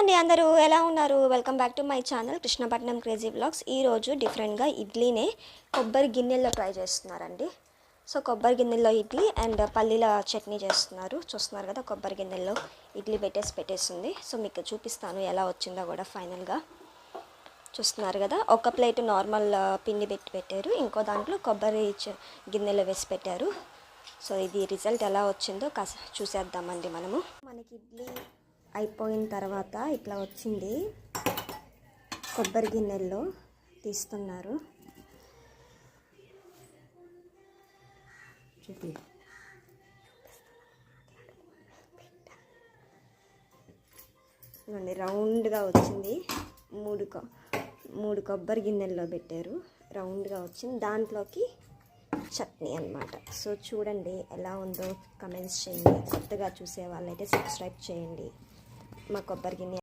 అండి, అందరూ ఎలా ఉన్నారు? Welcome back to my channel Krishnapatnam crazy vlogs. ఈరోజు డిఫరెంట్గా ఇడ్లీనే కొబ్బరి గిన్నెల్లో ట్రై చేస్తున్నారండి. సో కొబ్బరి గిన్నెల్లో ఇడ్లీ అండ్ పల్లీల చట్నీ చేస్తున్నారు. చూస్తున్నారు కదా, కొబ్బరి గిన్నెల్లో ఇడ్లీ పెట్టేస్తుంది. సో మీకు చూపిస్తాను ఎలా వచ్చిందో కూడా. ఫైనల్గా చూస్తున్నారు కదా, ఒక ప్లేట్ నార్మల్ పిండి పెట్టారు, ఇంకో దాంట్లో కొబ్బరి గిన్నెలో వేసి పెట్టారు. సో ఇది రిజల్ట్ ఎలా వచ్చిందో చూసేద్దామండి మనము. మనకి ఇడ్లీ అయిపోయిన తర్వాత ఇట్లా వచ్చింది. కొబ్బరి గిన్నెల్లో తీస్తున్నారు. చూడండి, రౌండ్గా వచ్చింది. మూడు కొబ్బరి గిన్నెల్లో పెట్టారు, రౌండ్గా వచ్చింది. దాంట్లోకి చట్నీ అన్నమాట. సో చూడండి ఎలా ఉందో కమెంట్స్ చేయండి. కొత్తగా చూసే వాళ్ళైతే సబ్స్క్రైబ్ చేయండి. మా కొబ్బరి గిన్నె